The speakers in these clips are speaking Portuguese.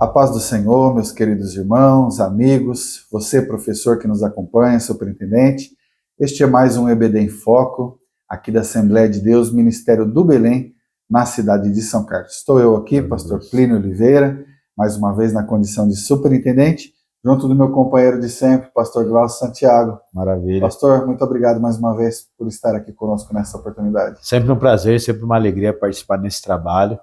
A paz do Senhor, meus queridos irmãos, amigos, você, professor que nos acompanha, superintendente. Este é mais um EBD em Foco, aqui da Assembleia de Deus, Ministério do Belém, na cidade de São Carlos. Estou eu aqui, pastor Plínio Oliveira, mais uma vez na condição de superintendente, junto do meu companheiro de sempre, pastor Glaucio Santiago. Maravilha. Pastor, muito obrigado mais uma vez por estar aqui conosco nessa oportunidade. Sempre um prazer, sempre uma alegria participar desse trabalho.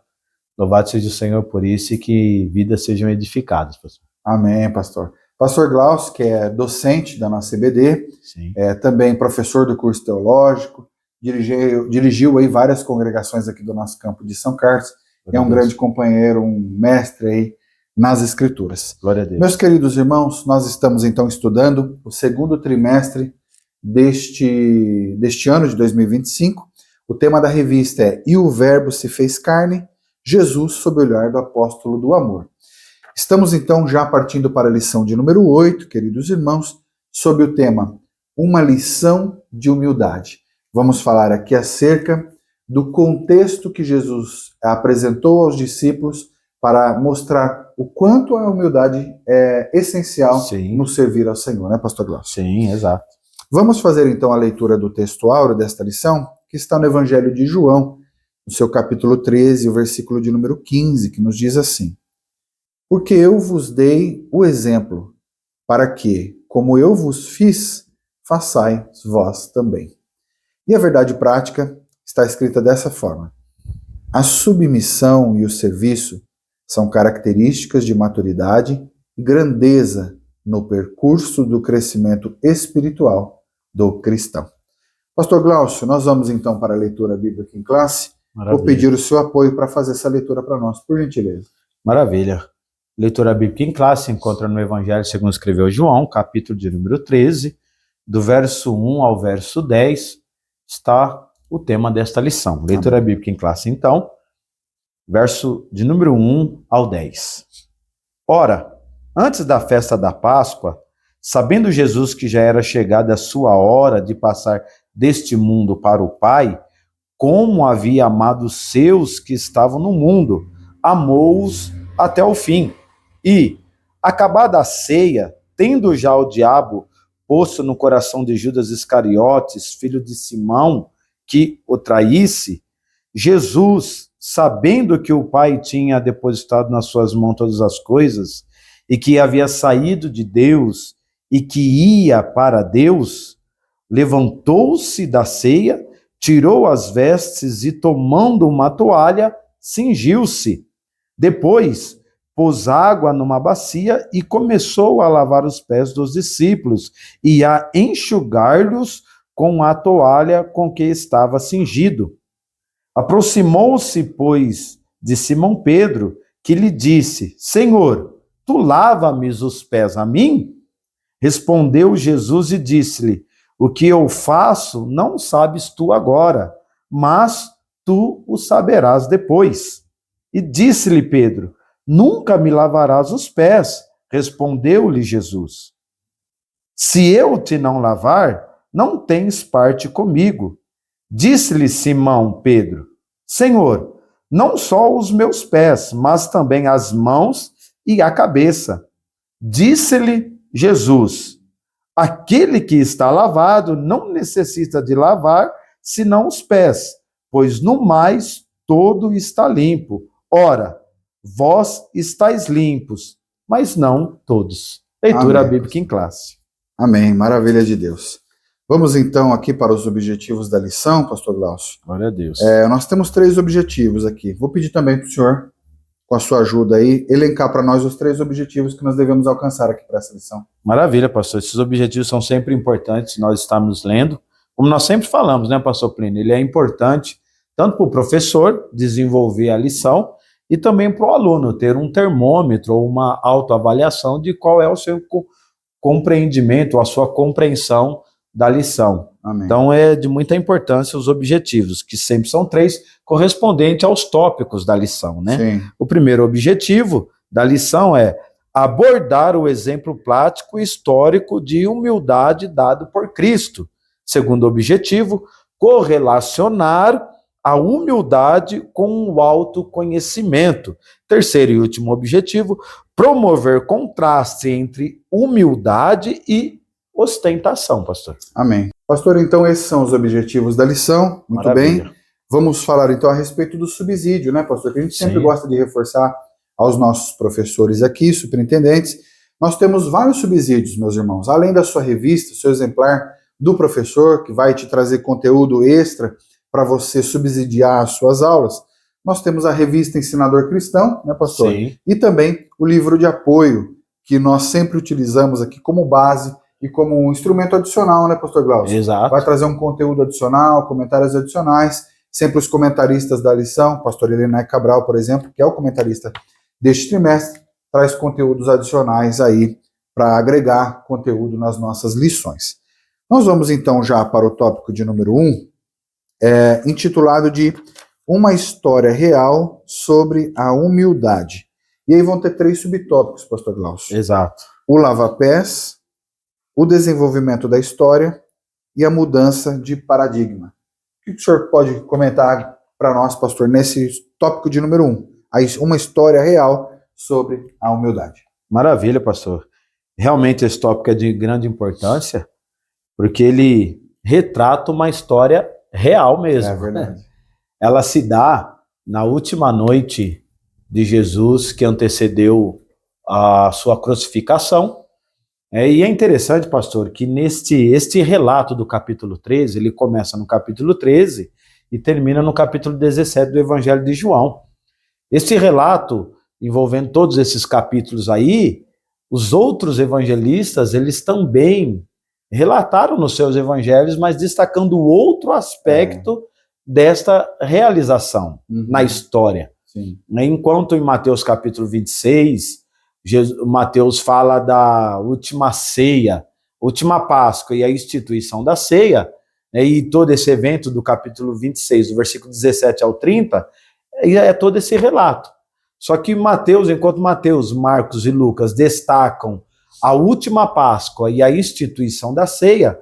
Louvado seja o Senhor por isso e que vidas sejam edificadas, pastor. Amém, pastor. Pastor Glaucio, que é docente da nossa EBD, é também professor do curso teológico, dirigiu aí várias congregações aqui do nosso campo de São Carlos, é um grande companheiro, um mestre aí nas Escrituras. Glória a Deus. Meus queridos irmãos, nós estamos então estudando o segundo trimestre deste ano de 2025. O tema da revista é E o Verbo se fez carne, Jesus sob o olhar do apóstolo do amor. Estamos então já partindo para a lição de número 8, queridos irmãos, sob o tema Uma lição de humildade. Vamos falar aqui acerca do contexto que Jesus apresentou aos discípulos para mostrar o quanto a humildade é essencial no servir ao Senhor, né, pastor Glaucio? Sim, exato. Vamos fazer então a leitura do texto áureo desta lição, que está no Evangelho de João, no seu capítulo 13, o versículo de número 15, que nos diz assim: Porque eu vos dei o exemplo, para que, como eu vos fiz, façais vós também. E a verdade prática está escrita dessa forma: a submissão e o serviço são características de maturidade e grandeza no percurso do crescimento espiritual do cristão. Pastor Glaucio, nós vamos então para a leitura bíblica em classe. Maravilha. Vou pedir o seu apoio para fazer essa leitura para nós, por gentileza. Maravilha. Leitura bíblica em classe se encontra no Evangelho segundo escreveu João, capítulo de número 13, do verso 1 ao verso 10, está o tema desta lição. Leitura bíblica em classe, então, verso de número 1 ao 10. Ora, antes da festa da Páscoa, sabendo Jesus que já era chegada a sua hora de passar deste mundo para o Pai, como havia amado os seus que estavam no mundo, amou-os até o fim. E, acabada a ceia, tendo já o diabo posto no coração de Judas Iscariotes, filho de Simão, que o traísse, Jesus, sabendo que o Pai tinha depositado nas suas mãos todas as coisas, e que havia saído de Deus, e que ia para Deus, levantou-se da ceia, tirou as vestes e, tomando uma toalha, cingiu-se. Depois, pôs água numa bacia e começou a lavar os pés dos discípulos e a enxugar-lhes com a toalha com que estava cingido. Aproximou-se, pois, de Simão Pedro, que lhe disse: Senhor, tu lava-me os pés a mim? Respondeu Jesus e disse-lhe: O que eu faço não sabes tu agora, mas tu o saberás depois. E disse-lhe Pedro: Nunca me lavarás os pés. Respondeu-lhe Jesus: Se eu te não lavar, não tens parte comigo. Disse-lhe Simão Pedro: Senhor, não só os meus pés, mas também as mãos e a cabeça. Disse-lhe Jesus: Aquele que está lavado não necessita de lavar, senão os pés, pois no mais todo está limpo. Ora, vós estáis limpos, mas não todos. Leitura bíblica em classe. Amém, maravilha de Deus. Vamos então aqui para os objetivos da lição, pastor Glaucio. Glória a Deus. Nós temos 3 objetivos aqui. Vou pedir também para o senhor, com a sua ajuda aí, elencar para nós os 3 objetivos que nós devemos alcançar aqui para essa lição. Maravilha, pastor. Esses objetivos são sempre importantes, nós estamos lendo. Como nós sempre falamos, né, pastor Plínio? Ele é importante tanto para o professor desenvolver a lição e também para o aluno ter um termômetro ou uma autoavaliação de qual é o seu compreendimento, a sua compreensão da lição. Amém. Então é de muita importância os objetivos, que sempre são 3, correspondentes aos tópicos da lição, né? Sim. O primeiro objetivo da lição é abordar o exemplo prático e histórico de humildade dado por Cristo. Segundo objetivo, correlacionar a humildade com o autoconhecimento. Terceiro e último objetivo, promover contraste entre humildade e ostentação, pastor. Amém. Pastor, então esses são os objetivos da lição. Muito Maravilha. bem. Vamos falar então a respeito do subsídio, né, pastor? Que a gente sempre Sim. gosta de reforçar aos nossos professores aqui, superintendentes. Nós temos vários subsídios, meus irmãos. Além da sua revista, seu exemplar do professor, que vai te trazer conteúdo extra para você subsidiar as suas aulas, nós temos a revista Ensinador Cristão, né, pastor? Sim. E também o livro de apoio, que nós sempre utilizamos aqui como base e como um instrumento adicional, né, pastor Glaucio? Exato. Vai trazer um conteúdo adicional, comentários adicionais, sempre os comentaristas da lição, pastor Helena Cabral, por exemplo, que é o comentarista deste trimestre, traz conteúdos adicionais aí para agregar conteúdo nas nossas lições. Nós vamos então já para o tópico de número 1, intitulado de Uma História Real sobre a Humildade. E aí vão ter 3 subtópicos, pastor Glaucio. Exato. O lava-pés, o desenvolvimento da história e a mudança de paradigma. O que o senhor pode comentar para nós, pastor, nesse tópico de número 1? Uma história real sobre a humildade. Maravilha, pastor. Realmente esse tópico é de grande importância, porque ele retrata uma história real mesmo. É verdade. Ela se dá na última noite de Jesus, que antecedeu a sua crucificação. E é interessante, pastor, que este relato do capítulo 13, ele começa no capítulo 13 e termina no capítulo 17 do Evangelho de João. Este relato, envolvendo todos esses capítulos aí, os outros evangelistas, eles também relataram nos seus evangelhos, mas destacando outro aspecto desta realização na história. Sim. Enquanto em Mateus capítulo 26, Mateus fala da última ceia, última Páscoa e a instituição da ceia, e todo esse evento do capítulo 26, do versículo 17 ao 30, é todo esse relato. Só que enquanto Mateus, Marcos e Lucas destacam a última Páscoa e a instituição da ceia,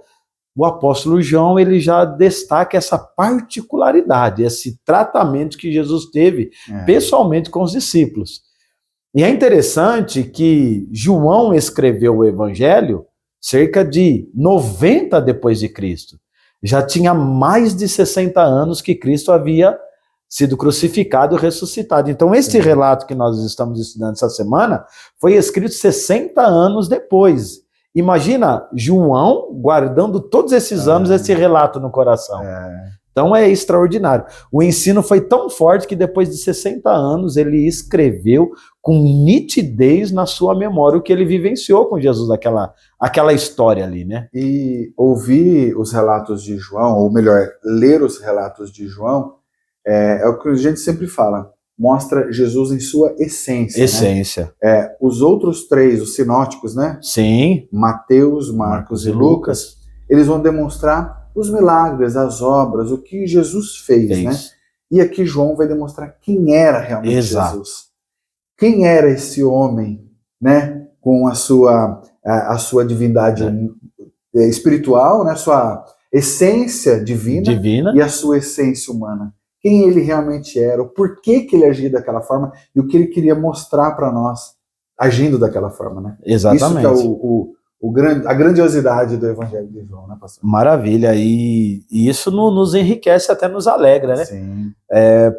o apóstolo João ele já destaca essa particularidade, esse tratamento que Jesus teve pessoalmente com os discípulos. E é interessante que João escreveu o Evangelho cerca de 90 depois de Cristo. Já tinha mais de 60 anos que Cristo havia sido crucificado e ressuscitado. Então, este relato que nós estamos estudando essa semana foi escrito 60 anos depois. Imagina João guardando todos esses anos esse relato no coração. Então, é extraordinário. O ensino foi tão forte que depois de 60 anos ele escreveu com nitidez na sua memória o que ele vivenciou com Jesus, aquela história ali, né? E ouvir os relatos de João, ou melhor, ler os relatos de João, é o que a gente sempre fala, mostra Jesus em sua essência. Essência. Né? Os outros 3, os sinóticos, né? Sim. Mateus, Marcos e Lucas, eles vão demonstrar os milagres, as obras, o que Jesus fez, né? E aqui João vai demonstrar quem era realmente Jesus. Quem era esse homem, né? Com a sua divindade espiritual, né? Sua essência divina e a sua essência humana. Quem ele realmente era, o porquê que ele agia daquela forma e o que ele queria mostrar para nós agindo daquela forma, né? Exatamente. Isso que é a grandiosidade do Evangelho de João, né, pastor? Maravilha, e isso nos enriquece, até nos alegra, né? Sim.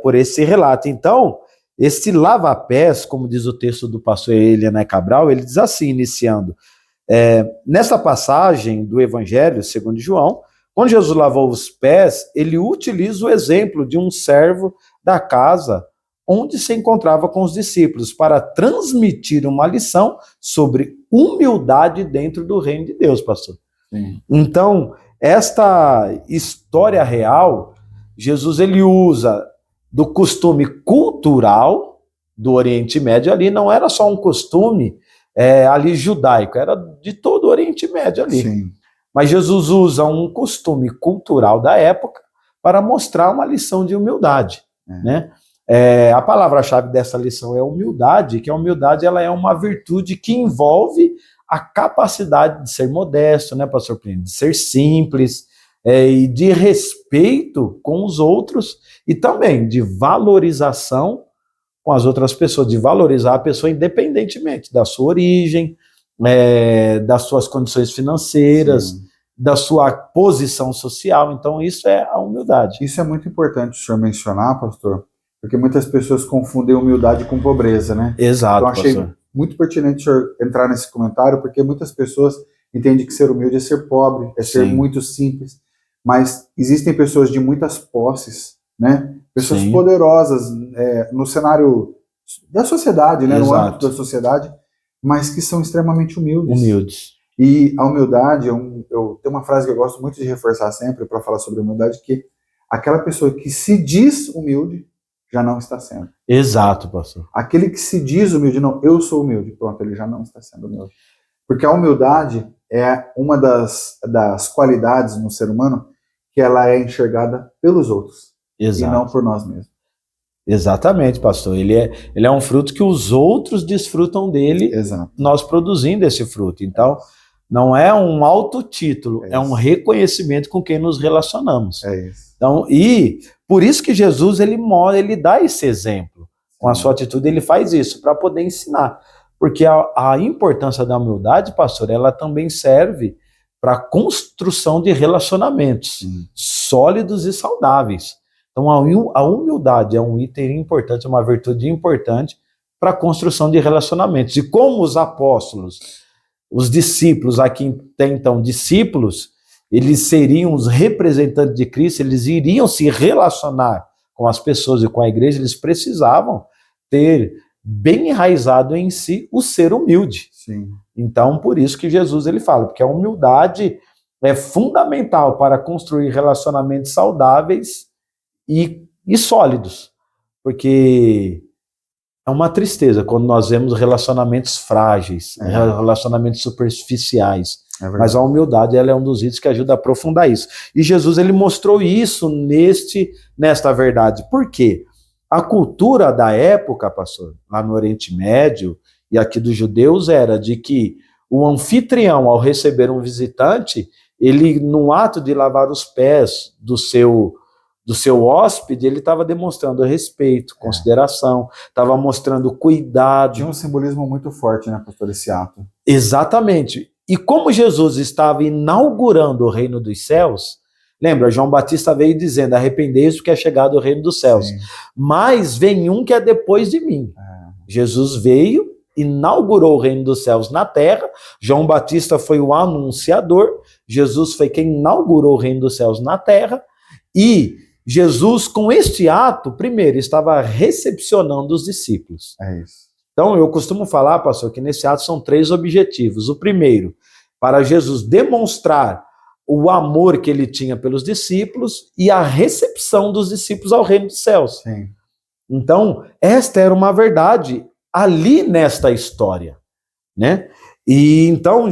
Por esse relato. Então, esse lava-pés, como diz o texto do pastor Helena Cabral, ele diz assim, iniciando, nessa passagem do Evangelho, segundo João, quando Jesus lavou os pés, ele utiliza o exemplo de um servo da casa onde se encontrava com os discípulos para transmitir uma lição sobre humildade dentro do reino de Deus, pastor. Sim. Então, esta história real, Jesus ele usa do costume cultural do Oriente Médio ali, não era só um costume ali judaico, era de todo o Oriente Médio ali. Sim. Mas Jesus usa um costume cultural da época para mostrar uma lição de humildade, né? A palavra-chave dessa lição é humildade, que a humildade ela é uma virtude que envolve a capacidade de ser modesto, né, pastor Plínio? De ser simples, e de respeito com os outros e também de valorização com as outras pessoas, de valorizar a pessoa independentemente da sua origem, das suas condições financeiras, Sim. da sua posição social. Então isso é a humildade. Isso é muito importante o senhor mencionar, pastor, porque muitas pessoas confundem humildade com pobreza, né? Exato, Então achei pastor. muito pertinente o senhor entrar nesse comentário, porque muitas pessoas entendem que ser humilde é ser pobre, é ser Sim. muito simples, mas existem pessoas de muitas posses, né? Pessoas Sim. poderosas no cenário da sociedade, né? No Exato. âmbito da sociedade, mas que são extremamente humildes. Humildes. E a humildade, eu tenho uma frase que eu gosto muito de reforçar sempre para falar sobre humildade, que aquela pessoa que se diz humilde já não está sendo. Exato, pastor. Aquele que se diz humilde, não, eu sou humilde, pronto, ele já não está sendo humilde. Porque a humildade é uma das qualidades no ser humano que ela é enxergada pelos outros. Exato. E não por nós mesmos. Exatamente, pastor. Ele é um fruto que os outros desfrutam dele, Exato. nós produzindo esse fruto. Então, não é um autotítulo, é um reconhecimento com quem nos relacionamos. É isso. Então, e por isso que Jesus ele dá esse exemplo. Com a sua atitude, ele faz isso para poder ensinar. Porque a importância da humildade, pastor, ela também serve para a construção de relacionamentos sólidos e saudáveis. Então, a humildade é um item importante, uma virtude importante para a construção de relacionamentos. E como os apóstolos, os discípulos, aqui então discípulos, eles seriam os representantes de Cristo, eles iriam se relacionar com as pessoas e com a igreja, eles precisavam ter bem enraizado em si o ser humilde. Sim. Então, por isso que Jesus ele fala, porque a humildade é fundamental para construir relacionamentos saudáveis e sólidos, porque é uma tristeza quando nós vemos relacionamentos frágeis, relacionamentos superficiais, mas a humildade ela é um dos itens que ajuda a aprofundar isso. E Jesus ele mostrou isso nesta verdade. Por quê? A cultura da época, pastor, lá no Oriente Médio e aqui dos judeus era de que o anfitrião, ao receber um visitante, ele, no ato de lavar os pés do seu hóspede, ele estava demonstrando respeito, consideração, estava mostrando cuidado. Tinha um simbolismo muito forte, né, pastor, esse ato. Exatamente. E como Jesus estava inaugurando o reino dos céus, lembra, João Batista veio dizendo, arrependei-vos porque é chegado o reino dos céus. Sim. Mas vem um que é depois de mim. Jesus veio, inaugurou o reino dos céus na terra, João Batista foi o anunciador, Jesus foi quem inaugurou o reino dos céus na terra, e Jesus, com este ato, primeiro, estava recepcionando os discípulos. É isso. Então, eu costumo falar, pastor, que nesse ato são 3 objetivos. O primeiro, para Jesus demonstrar o amor que ele tinha pelos discípulos e a recepção dos discípulos ao reino dos céus. Sim. Então, esta era uma verdade ali nesta história, né? E então,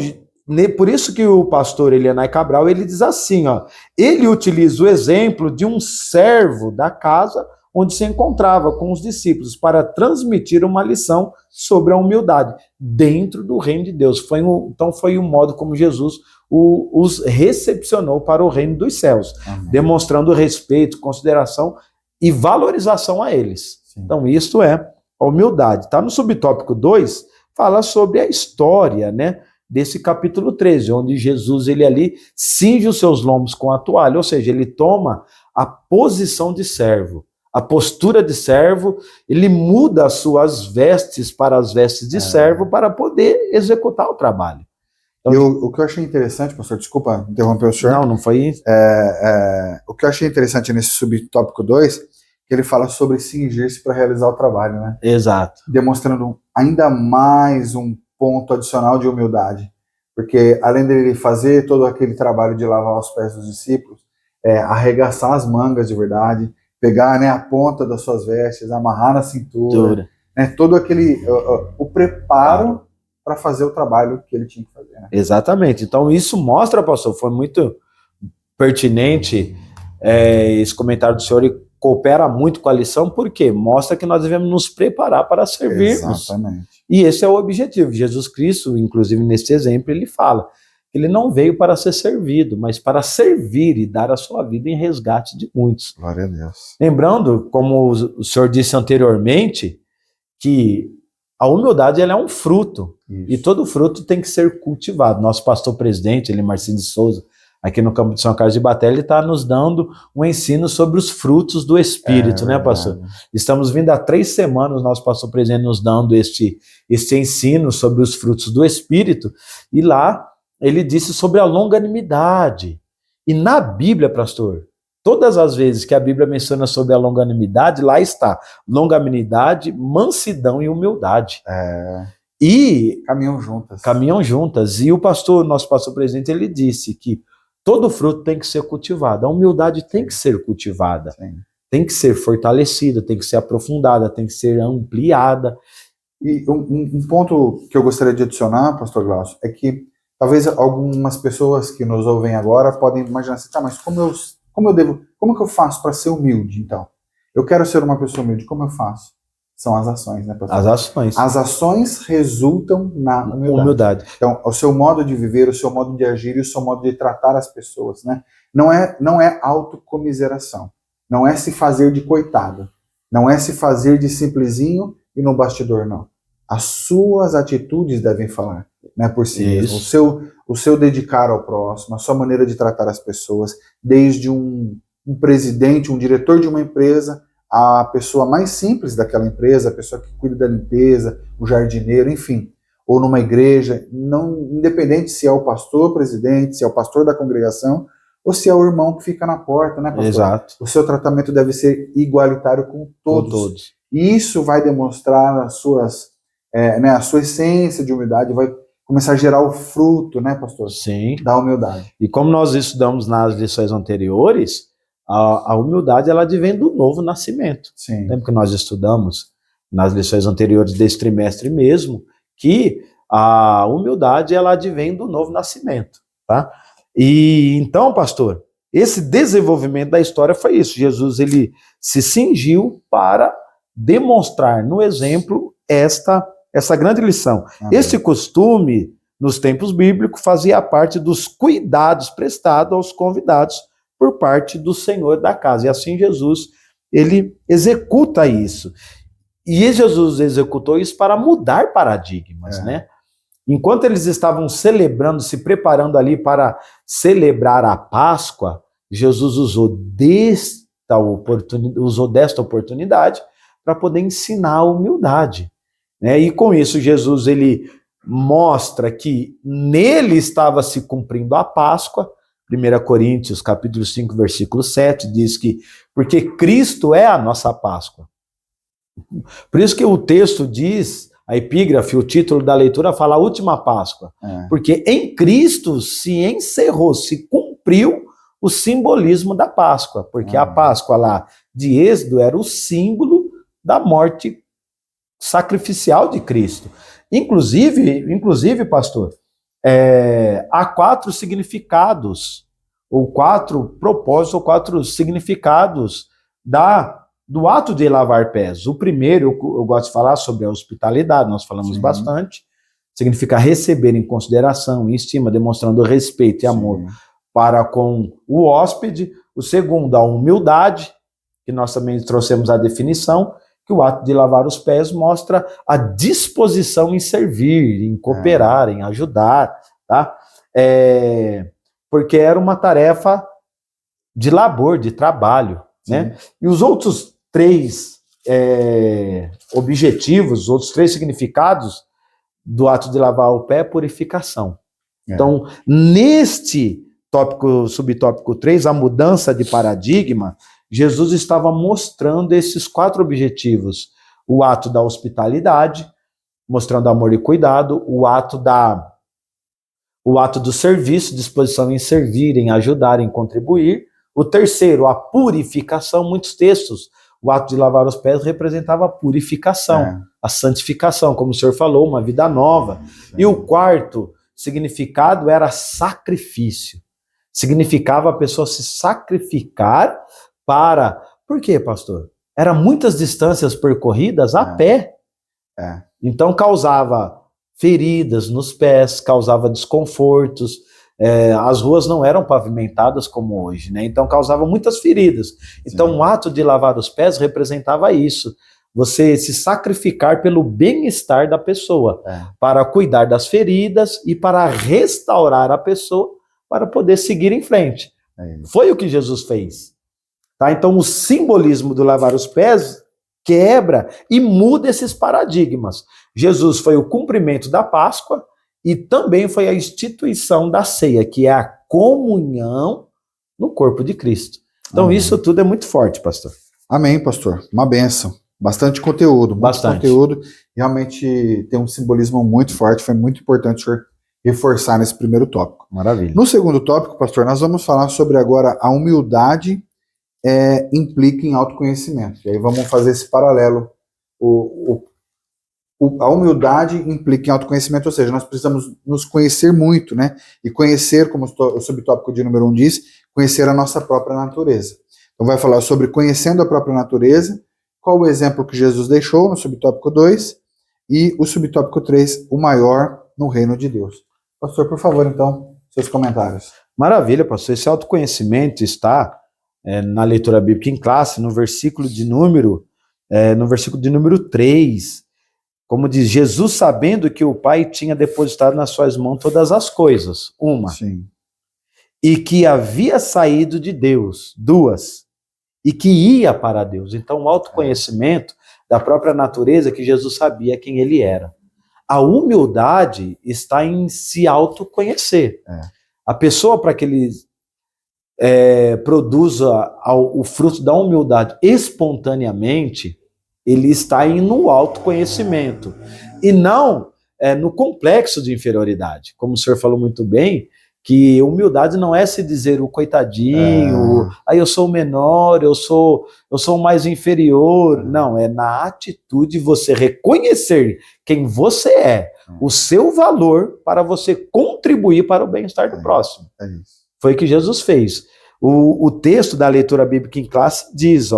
por isso que o pastor Elianai Cabral, ele diz assim, ó, ele utiliza o exemplo de um servo da casa onde se encontrava com os discípulos para transmitir uma lição sobre a humildade dentro do reino de Deus. Então foi o modo como Jesus os recepcionou para o reino dos céus, demonstrando respeito, consideração e valorização a eles. Sim. Então isso é a humildade. Tá no subtópico 2, fala sobre a história, né, desse capítulo 13, onde Jesus ele ali cinge os seus lombos com a toalha, ou seja, ele toma a posição de servo, a postura de servo, ele muda as suas vestes para as vestes de servo para poder executar o trabalho. Então, e o que eu achei interessante, pastor, desculpa interromper o senhor. Não foi isso. O que eu achei interessante nesse subtópico 2, que ele fala sobre cingir-se para realizar o trabalho, né? Exato. Demonstrando ainda mais um ponto adicional de humildade. Porque além dele fazer todo aquele trabalho de lavar os pés dos discípulos, arregaçar as mangas de verdade, pegar, né, a ponta das suas vestes, amarrar na cintura, né, todo aquele o preparo para fazer o trabalho que ele tinha que fazer. Né? Exatamente. Então isso mostra, pastor, foi muito pertinente esse comentário do senhor e coopera muito com a lição, porque mostra que nós devemos nos preparar para servirmos. Exatamente. E esse é o objetivo. Jesus Cristo, inclusive nesse exemplo, ele fala que ele não veio para ser servido, mas para servir e dar a sua vida em resgate de muitos. Glória a Deus. Lembrando, como o senhor disse anteriormente, que a humildade ela é um fruto, Isso. e todo fruto tem que ser cultivado. Nosso pastor presidente, ele Marcinho de Souza, aqui no campo de São Carlos de Ibaté, ele está nos dando um ensino sobre os frutos do Espírito, né, pastor? Estamos vindo há 3 semanas, nosso pastor presidente nos dando este ensino sobre os frutos do Espírito, e lá ele disse sobre a longanimidade. E na Bíblia, pastor, todas as vezes que a Bíblia menciona sobre a longanimidade, lá está longanimidade, mansidão e humildade. E caminham juntas. E o pastor, nosso pastor presidente, ele disse que todo fruto tem que ser cultivado. A humildade tem que ser cultivada. Sim. Tem que ser fortalecida, tem que ser aprofundada, tem que ser ampliada. E um ponto que eu gostaria de adicionar, pastor Glaucio, é que talvez algumas pessoas que nos ouvem agora podem imaginar assim, tá, mas como que eu faço para ser humilde, então? Eu quero ser uma pessoa humilde, como eu faço? São as ações, né, pastor? As ações. As ações resultam na humildade. Então, o seu modo de viver, o seu modo de agir e o seu modo de tratar as pessoas, né? Não é autocomiseração. Não é se fazer de coitado. Não é se fazer de simplesinho e no bastidor, não. As suas atitudes devem falar, né, por si mesmo. O seu dedicar ao próximo, a sua maneira de tratar as pessoas, desde um presidente, um diretor de uma empresa, a pessoa mais simples daquela empresa, a pessoa que cuida da limpeza, o jardineiro, enfim, ou numa igreja, não, independente se é o pastor presidente, se é o pastor da congregação, ou se é o irmão que fica na porta, né, pastor? Exato. O seu tratamento deve ser igualitário com todos. E isso vai demonstrar a sua essência de humildade, vai começar a gerar o fruto, né, pastor? Sim. Da humildade. E como nós estudamos nas lições anteriores, a humildade ela advém do novo nascimento. Sim. Lembra que nós estudamos nas lições anteriores desse trimestre mesmo, que a humildade ela advém do novo nascimento, tá? E então, pastor, esse desenvolvimento da história foi isso. Jesus ele se cingiu para demonstrar no exemplo essa grande lição. Amém. Esse costume, nos tempos bíblicos, fazia parte dos cuidados prestados aos convidados por parte do Senhor da casa. E assim Jesus, ele executa isso. E Jesus executou isso para mudar paradigmas, né? Enquanto eles estavam celebrando, se preparando ali para celebrar a Páscoa, Jesus usou desta oportunidade para poder ensinar a humildade, né? E com isso Jesus ele mostra que nele estava se cumprindo a Páscoa. 1 Coríntios capítulo 5, versículo 7 diz que porque Cristo é a nossa Páscoa. Por isso que o texto diz, a epígrafe, o título da leitura fala a última Páscoa. Porque em Cristo se encerrou, se cumpriu o simbolismo da Páscoa. Porque a Páscoa lá de Êxodo era o símbolo da morte sacrificial de Cristo. Inclusive, pastor, há 4 significados, ou 4 propósitos, ou 4 significados do ato de lavar pés. O primeiro, eu gosto de falar sobre a hospitalidade, nós falamos bastante, significa receber em consideração, em estima, demonstrando respeito e amor para com o hóspede. O segundo, a humildade, que nós também trouxemos a definição, que o ato de lavar os pés mostra a disposição em servir, em cooperar, em ajudar, tá? Porque era uma tarefa de labor, de trabalho, né? E os outros 3 objetivos, os outros 3 significados do ato de lavar o pé é purificação. Então, neste subtópico 3, a mudança de paradigma, Jesus estava mostrando esses 4 objetivos. O ato da hospitalidade, mostrando amor e cuidado, o ato do serviço, disposição em servir, em ajudar, em contribuir. O terceiro, a purificação, muitos textos. O ato de lavar os pés representava a purificação, a santificação, como o senhor falou, uma vida nova. E o quarto significado era sacrifício. Significava a pessoa se sacrificar para... Por quê, pastor? Eram muitas distâncias percorridas a pé. Então causava feridas nos pés, causava desconfortos. As ruas não eram pavimentadas como hoje, né? Então causava muitas feridas. Então o ato de lavar os pés representava isso. você se sacrificar pelo bem-estar da pessoa, para cuidar das feridas e para restaurar a pessoa para poder seguir em frente. Foi o que Jesus fez. Tá? Então o simbolismo do lavar os pés quebra e muda esses paradigmas. Jesus foi o cumprimento da Páscoa e também foi a instituição da ceia, que é a comunhão no corpo de Cristo. Então Amém. Isso tudo é muito forte, pastor. Amém, pastor. Uma bênção. Bastante conteúdo. Bastante conteúdo. Realmente tem um simbolismo muito forte. Foi muito importante o senhor reforçar nesse primeiro tópico. Maravilha. No segundo tópico, pastor, nós vamos falar sobre agora a humildade implica em autoconhecimento. E aí vamos fazer esse paralelo. A humildade implica em autoconhecimento, ou seja, nós precisamos nos conhecer muito, né? E conhecer, como o subtópico de número 1 diz, conhecer a nossa própria natureza. Então vai falar sobre conhecendo a própria natureza, qual o exemplo que Jesus deixou no subtópico 2, e o subtópico 3, o maior no reino de Deus. Pastor, por favor, então, seus comentários. Maravilha, pastor. Esse autoconhecimento está na leitura bíblica em classe, no versículo de número 3, como diz, Jesus sabendo que o Pai tinha depositado nas suas mãos todas as coisas, Sim. E que havia saído de Deus, 2, e que ia para Deus. Então o autoconhecimento da própria natureza, que Jesus sabia quem ele era. A humildade está em se autoconhecer. A pessoa, para que ele produza o fruto da humildade espontaneamente, ele está no autoconhecimento e não no complexo de inferioridade. Como o senhor falou muito bem, que humildade não é se dizer o coitadinho, eu sou o menor, eu sou o mais inferior. Não, é na atitude você reconhecer quem você é, o seu valor para você contribuir para o bem-estar do próximo. Foi o que Jesus fez. O texto da leitura bíblica em classe diz,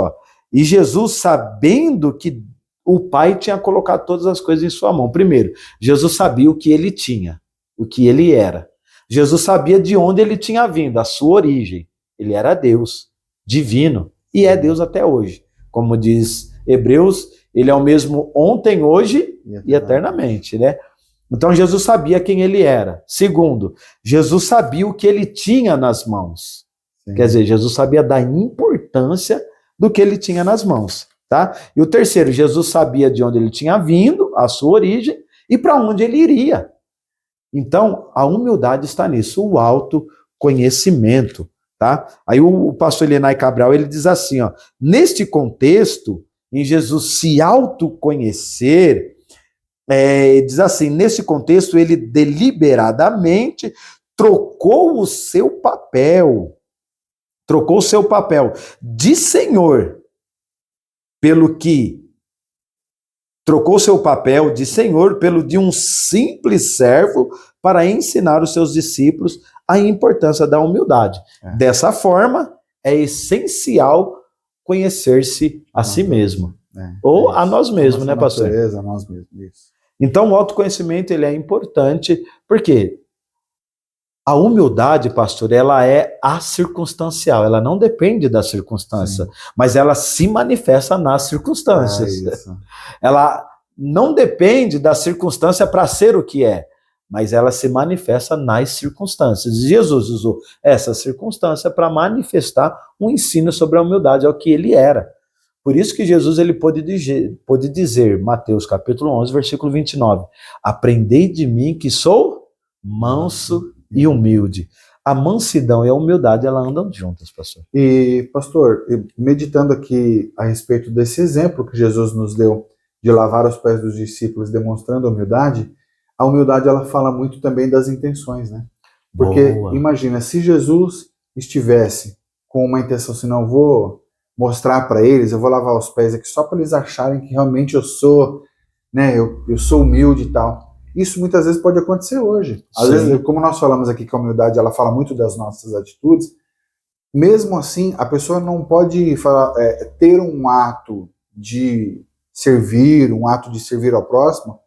e Jesus, sabendo que o Pai tinha colocado todas as coisas em sua mão. Primeiro, Jesus sabia o que ele tinha, o que ele era. Jesus sabia de onde ele tinha vindo, a sua origem. Ele era Deus, divino, e é Deus até hoje. Como diz Hebreus, ele é o mesmo ontem, hoje e eternamente, né? Então Jesus sabia quem ele era. Segundo, Jesus sabia o que ele tinha nas mãos. Sim. Quer dizer, Jesus sabia da importância do que ele tinha nas mãos, tá? E o terceiro, Jesus sabia de onde ele tinha vindo, a sua origem, e para onde ele iria. Então, a humildade está nisso, o autoconhecimento, tá? Aí o pastor Elenay Cabral, ele diz assim, neste contexto, em Jesus se autoconhecer, diz assim, nesse contexto, ele deliberadamente trocou o seu papel de Senhor pelo de um simples servo para ensinar os seus discípulos a importância da humildade. Dessa forma, é essencial conhecer-se a si mesmo. Ou a nós mesmos, né, pastor? A nós mesmos, isso. Então, o autoconhecimento ele é importante, porque a humildade, pastor, ela é acircunstancial, ela não depende da circunstância, mas ela se manifesta nas circunstâncias. Ela não depende da circunstância para ser o que é, mas ela se manifesta nas circunstâncias. Jesus usou essa circunstância para manifestar um ensino sobre a humildade, ao que ele era. Por isso que Jesus ele pôde dizer, Mateus capítulo 11, versículo 29, aprendei de mim que sou manso e humilde. A mansidão e a humildade, elas andam juntas, pastor. E, pastor, meditando aqui a respeito desse exemplo que Jesus nos deu de lavar os pés dos discípulos, demonstrando a humildade ela fala muito também das intenções, né? Porque, imagina, se Jesus estivesse com uma intenção assim, não, vou mostrar para eles, eu vou lavar os pés aqui só para eles acharem que realmente eu sou, né, eu sou humilde e tal. Isso muitas vezes pode acontecer hoje. Às vezes, como nós falamos aqui que a humildade ela fala muito das nossas atitudes, mesmo assim, a pessoa não pode ter um ato de servir ao próximo,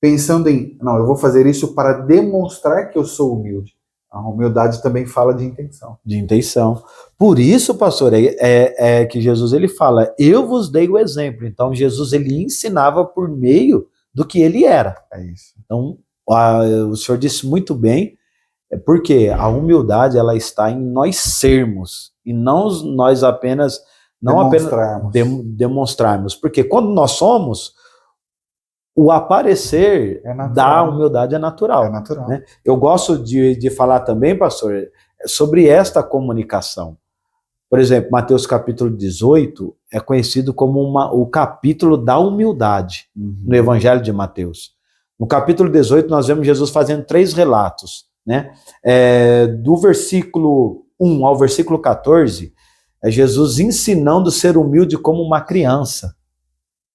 pensando em, não, eu vou fazer isso para demonstrar que eu sou humilde. A humildade também fala de intenção. De intenção. Por isso, pastor, é que Jesus ele fala, eu vos dei o exemplo. Então, Jesus ele ensinava por meio do que ele era. É isso. Então, o senhor disse muito bem, porque a humildade ela está em nós sermos, e não nós apenas demonstrarmos. Porque quando nós somos, o aparecer da humildade é natural. É natural. Né? Eu gosto de falar também, pastor, sobre esta comunicação. Por exemplo, Mateus capítulo 18 é conhecido como o capítulo da humildade, no Evangelho de Mateus. No capítulo 18 nós vemos Jesus fazendo 3 relatos. Né? Do versículo 1 ao versículo 14, é Jesus ensinando a ser humilde como uma criança.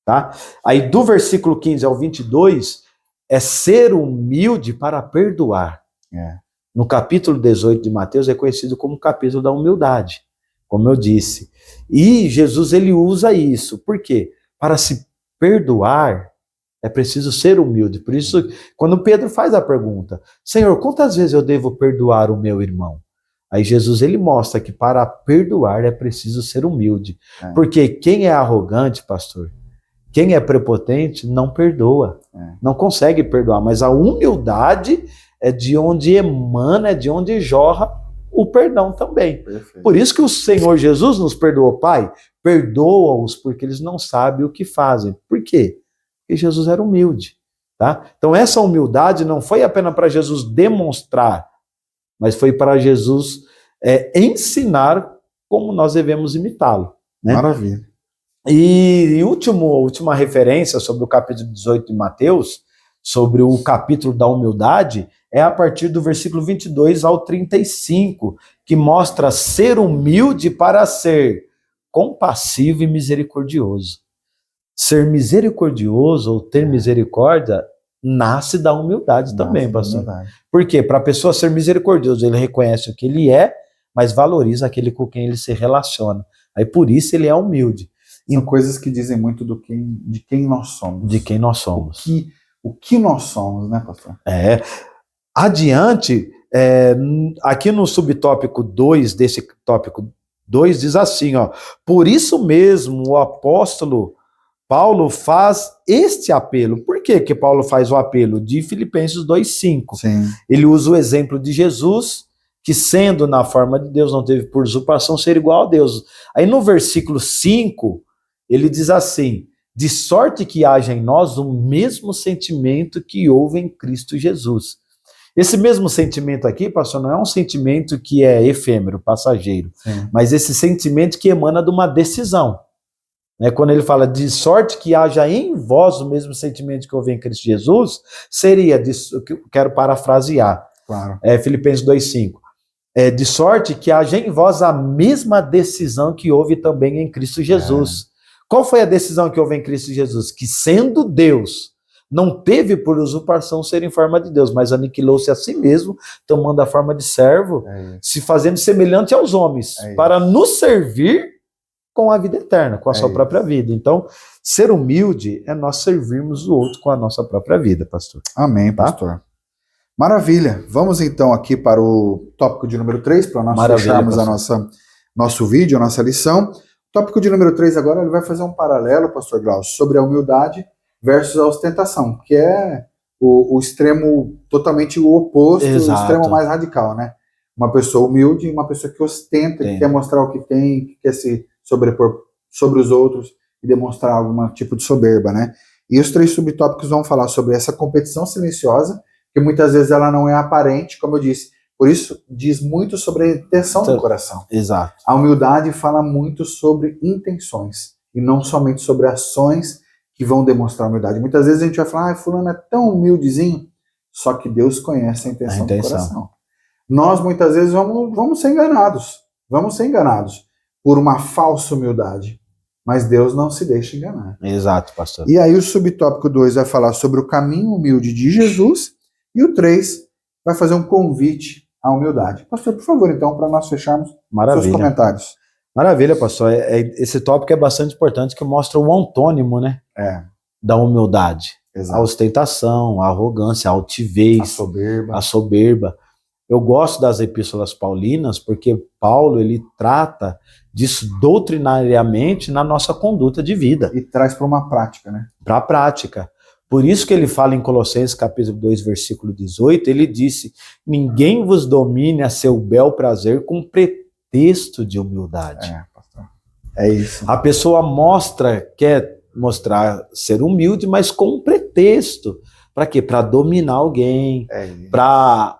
Tá? Aí do versículo 15 ao 22 é ser humilde para perdoar. No capítulo 18 de Mateus é conhecido como o capítulo da humildade, como eu disse. E Jesus ele usa isso. Por quê? Para se perdoar é preciso ser humilde. Por isso, quando Pedro faz a pergunta, Senhor, quantas vezes eu devo perdoar o meu irmão? Aí Jesus ele mostra que para perdoar é preciso ser humilde. Porque quem é arrogante, pastor, quem é prepotente não perdoa, não consegue perdoar, mas a humildade é de onde emana, é de onde jorra o perdão também. Perfeito. Por isso que o Senhor Jesus nos perdoou, Pai, perdoa-os porque eles não sabem o que fazem. Por quê? Porque Jesus era humilde. Tá? Então essa humildade não foi apenas para Jesus demonstrar, mas foi para Jesus ensinar como nós devemos imitá-lo. Né? Maravilha. E última referência sobre o capítulo 18 de Mateus, sobre o capítulo da humildade, é a partir do versículo 22 ao 35, que mostra ser humilde para ser compassivo e misericordioso. Ser misericordioso ou ter misericórdia nasce da humildade também, pastor. Por quê? Para a pessoa ser misericordioso, ele reconhece o que ele é, mas valoriza aquele com quem ele se relaciona. Aí por isso ele é humilde. São coisas que dizem muito de quem nós somos. De quem nós somos. O que nós somos, né, pastor? Adiante, aqui no subtópico 2 desse tópico 2 diz assim, ó, por isso mesmo o apóstolo Paulo faz este apelo. Por que que Paulo faz o apelo? De Filipenses 2,5. Ele usa o exemplo de Jesus, que sendo na forma de Deus, não teve por usurpação ser igual a Deus. Aí no versículo 5, ele diz assim, de sorte que haja em nós o mesmo sentimento que houve em Cristo Jesus. Esse mesmo sentimento aqui, pastor, não é um sentimento que é efêmero, passageiro, mas esse sentimento que emana de uma decisão. Quando ele fala de sorte que haja em vós o mesmo sentimento que houve em Cristo Jesus, seria, quero parafrasear, claro. Filipenses 2,5, de sorte que haja em vós a mesma decisão que houve também em Cristo Jesus. Qual foi a decisão que houve em Cristo Jesus? Que sendo Deus, não teve por usurpação ser em forma de Deus, mas aniquilou-se a si mesmo, tomando a forma de servo, se fazendo semelhante aos homens, para nos servir com a vida eterna, com a sua própria vida. Então, ser humilde é nós servirmos o outro com a nossa própria vida, pastor. Amém, pastor. Maravilha. Vamos então aqui para o tópico de número 3, para nós fecharmos nosso vídeo, a nossa lição. O tópico de número 3 agora ele vai fazer um paralelo, pastor Glaucio, sobre a humildade versus a ostentação, que é o extremo totalmente o oposto, o extremo mais radical, né? Uma pessoa humilde e uma pessoa que ostenta, que quer mostrar o que tem, que quer se sobrepor sobre os outros e demonstrar algum tipo de soberba, né? E os 3 subtópicos vão falar sobre essa competição silenciosa, que muitas vezes ela não é aparente, como eu disse. Por isso, diz muito sobre a intenção do coração. Exato. A humildade fala muito sobre intenções, e não somente sobre ações que vão demonstrar humildade. Muitas vezes a gente vai falar, fulano é tão humildezinho, só que Deus conhece a intenção do coração. Nós, muitas vezes, vamos ser enganados por uma falsa humildade, mas Deus não se deixa enganar. Exato, pastor. E aí o subtópico 2 vai falar sobre o caminho humilde de Jesus, e o 3 vai fazer um convite à humildade. Pastor, por favor, então, para nós fecharmos seus comentários. Maravilha, pastor. Esse tópico é bastante importante, que mostra o antônimo, né? Da humildade. A ostentação, a arrogância, a altivez, a soberba. Eu gosto das epístolas paulinas porque Paulo, ele trata disso doutrinariamente na nossa conduta de vida. E traz para uma prática, né? Para a prática. Por isso que ele fala em Colossenses capítulo 2, versículo 18, ele disse, ninguém vos domine a seu bel prazer com pretexto de humildade. Pastor. É isso. A pessoa quer mostrar ser humilde, mas com um pretexto. Para quê? Para dominar alguém, para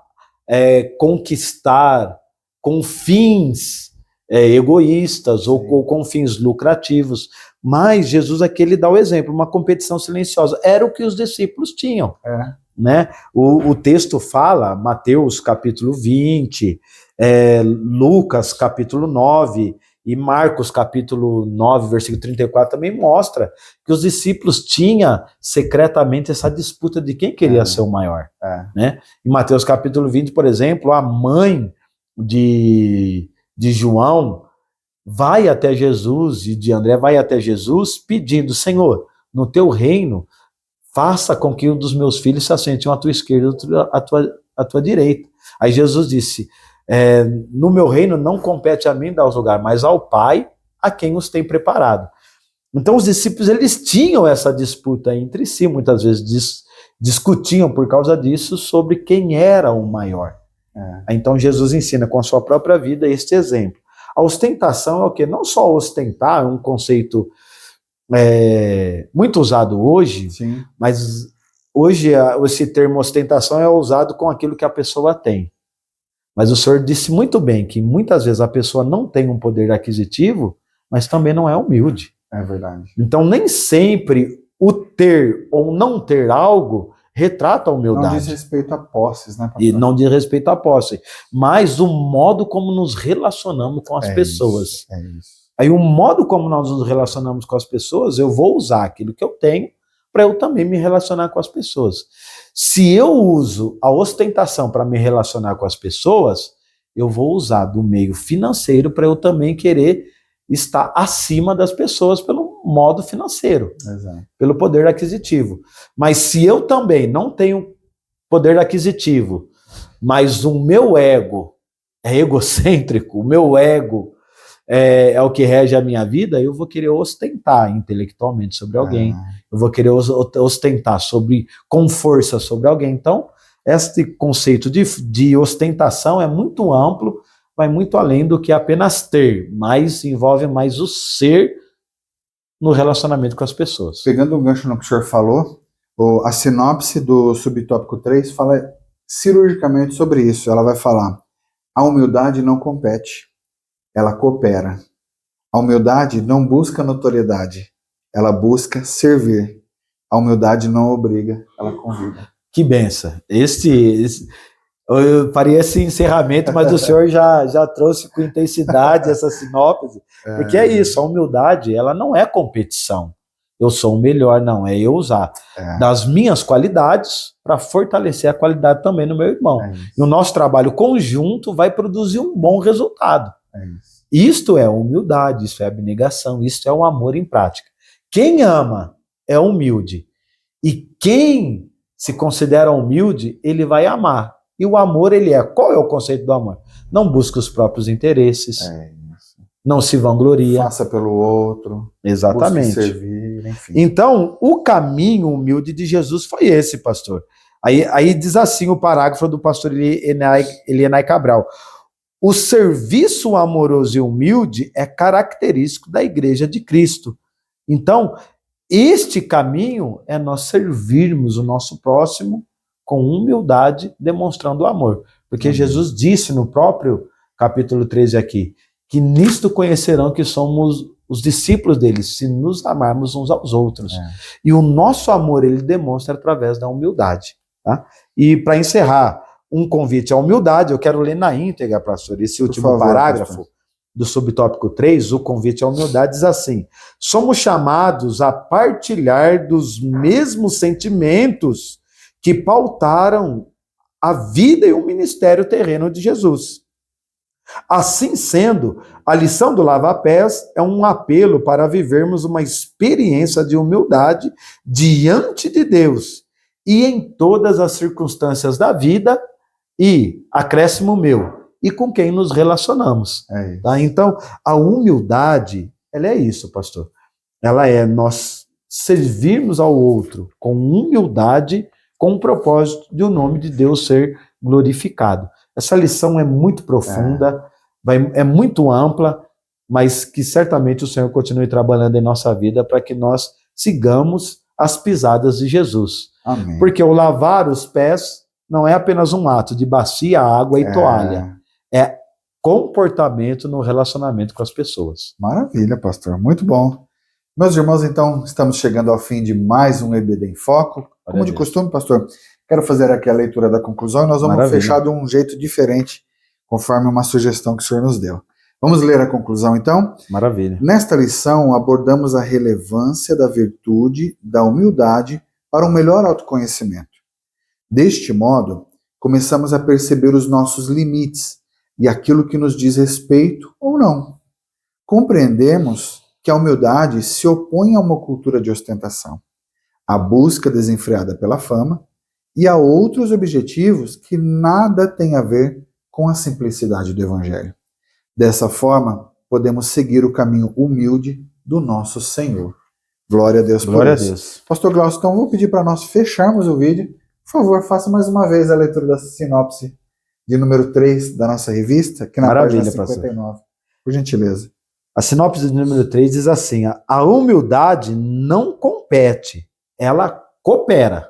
conquistar com fins egoístas ou com fins lucrativos. Mas Jesus aqui ele dá o exemplo, uma competição silenciosa. Era o que os discípulos tinham. Né? O texto fala, Mateus capítulo 20, Lucas capítulo 9 e Marcos capítulo 9, versículo 34 também mostra que os discípulos tinham secretamente essa disputa de quem queria ser o maior. Né? Em Mateus capítulo 20, por exemplo, a mãe de João vai até Jesus e de André vai até Jesus pedindo, Senhor, no teu reino, faça com que um dos meus filhos se assente à tua esquerda à tua direita. Aí Jesus disse, no meu reino não compete a mim dar os lugares, mas ao Pai, a quem os tem preparado. Então os discípulos, eles tinham essa disputa entre si, muitas vezes discutiam por causa disso sobre quem era o maior. Então Jesus ensina com a sua própria vida este exemplo. A ostentação é o quê? Não só ostentar, é um conceito muito usado hoje, sim, mas hoje esse termo ostentação é usado com aquilo que a pessoa tem. Mas o senhor disse muito bem que muitas vezes a pessoa não tem um poder aquisitivo, mas também não é humilde. É verdade. Então nem sempre o ter ou não ter algo retrata a humildade. Não diz respeito a posses, né, pastor? E não diz respeito à posse, mas o modo como nos relacionamos com as pessoas. É isso. Aí o modo como nós nos relacionamos com as pessoas, eu vou usar aquilo que eu tenho para eu também me relacionar com as pessoas. Se eu uso a ostentação para me relacionar com as pessoas, eu vou usar do meio financeiro para eu também querer estar acima das pessoas pelo modo financeiro, pelo poder aquisitivo. Mas se eu também não tenho poder aquisitivo, mas o meu ego é egocêntrico, o meu ego é o que rege a minha vida, eu vou querer ostentar intelectualmente sobre alguém, eu vou querer ostentar com força sobre alguém. Então, este conceito de ostentação é muito amplo, vai muito além do que apenas ter, mas envolve mais o ser no relacionamento com as pessoas. Pegando um gancho no que o senhor falou, a sinopse do subtópico 3 fala cirurgicamente sobre isso. Ela vai falar, a humildade não compete, ela coopera. A humildade não busca notoriedade, ela busca servir. A humildade não obriga, ela convida. Que benção. Eu faria esse encerramento, mas o senhor já trouxe com intensidade essa sinopse, porque é isso, a humildade, ela não é competição. Eu sou o melhor, não, é eu usar das minhas qualidades para fortalecer a qualidade também no meu irmão. E o nosso trabalho conjunto vai produzir um bom resultado. Isto é humildade, isso é abnegação, isso é um amor em prática. Quem ama é humilde, e quem se considera humilde, ele vai amar. E o amor, qual é o conceito do amor? Não busca os próprios interesses, não se vangloria. Faça pelo outro. Exatamente. Busque servir, enfim. Então, o caminho humilde de Jesus foi esse, pastor. Aí diz assim o parágrafo do pastor Elienay Cabral. O serviço amoroso e humilde é característico da Igreja de Cristo. Então, este caminho é nós servirmos o nosso próximo com humildade, demonstrando o amor. Porque Jesus disse no próprio capítulo 13 aqui, que nisto conhecerão que somos os discípulos dele, se nos amarmos uns aos outros. E o nosso amor, ele demonstra através da humildade. Tá? E para encerrar, um convite à humildade, eu quero ler na íntegra, pastor, esse último parágrafo, pastor, do subtópico 3, o convite à humildade diz assim, somos chamados a partilhar dos mesmos sentimentos que pautaram a vida e o ministério terreno de Jesus. Assim sendo, a lição do lava-pés é um apelo para vivermos uma experiência de humildade diante de Deus e em todas as circunstâncias da vida, e acréscimo meu, e com quem nos relacionamos. É isso. Tá? Então, a humildade, ela é isso, pastor. Ela é nós servirmos ao outro com humildade, com o propósito de o nome de Deus ser glorificado. Essa lição é muito profunda, é muito ampla, mas que certamente o Senhor continue trabalhando em nossa vida para que nós sigamos as pisadas de Jesus. Amém. Porque o lavar os pés não é apenas um ato de bacia, água e toalha. É comportamento no relacionamento com as pessoas. Maravilha, pastor. Muito bom. Meus irmãos, então, estamos chegando ao fim de mais um EBD em Foco. Como de costume, pastor, quero fazer aqui a leitura da conclusão e nós vamos fechar de um jeito diferente, conforme uma sugestão que o senhor nos deu. Vamos ler a conclusão, então? Maravilha. Nesta lição, abordamos a relevância da virtude, da humildade, para um melhor autoconhecimento. Deste modo, começamos a perceber os nossos limites e aquilo que nos diz respeito ou não. Compreendemos que a humildade se opõe a uma cultura de ostentação, à busca desenfreada pela fama e a outros objetivos que nada têm a ver com a simplicidade do Evangelho. Dessa forma, podemos seguir o caminho humilde do nosso Senhor. Glória a Deus por Glória isso. a Deus. Pastor Glaucio, então vou pedir para nós fecharmos o vídeo. Por favor, faça mais uma vez a leitura da sinopse de número 3 da nossa revista, que na Maravilha, página 59. Por gentileza. A sinopse do número 3 diz assim: a humildade não compete, ela coopera.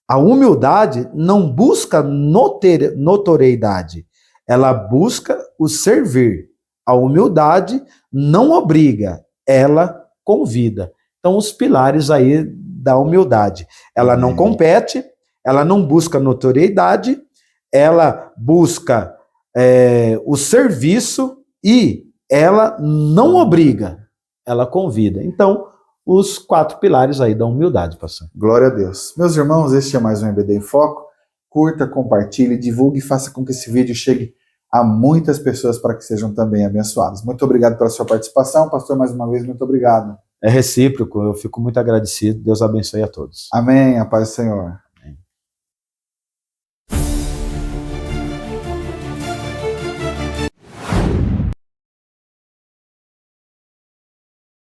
A humildade não busca notoriedade, ela busca o servir. A humildade não obriga, ela convida. Então, os pilares aí da humildade. Ela não compete, ela não busca notoriedade, ela busca o serviço e ela não obriga, ela convida. Então, os 4 pilares aí da humildade, pastor. Glória a Deus. Meus irmãos, este é mais um EBD em Foco. Curta, compartilhe, divulgue e faça com que esse vídeo chegue a muitas pessoas para que sejam também abençoadas. Muito obrigado pela sua participação. Pastor, mais uma vez, muito obrigado. É recíproco, eu fico muito agradecido. Deus abençoe a todos. Amém. A paz do Senhor.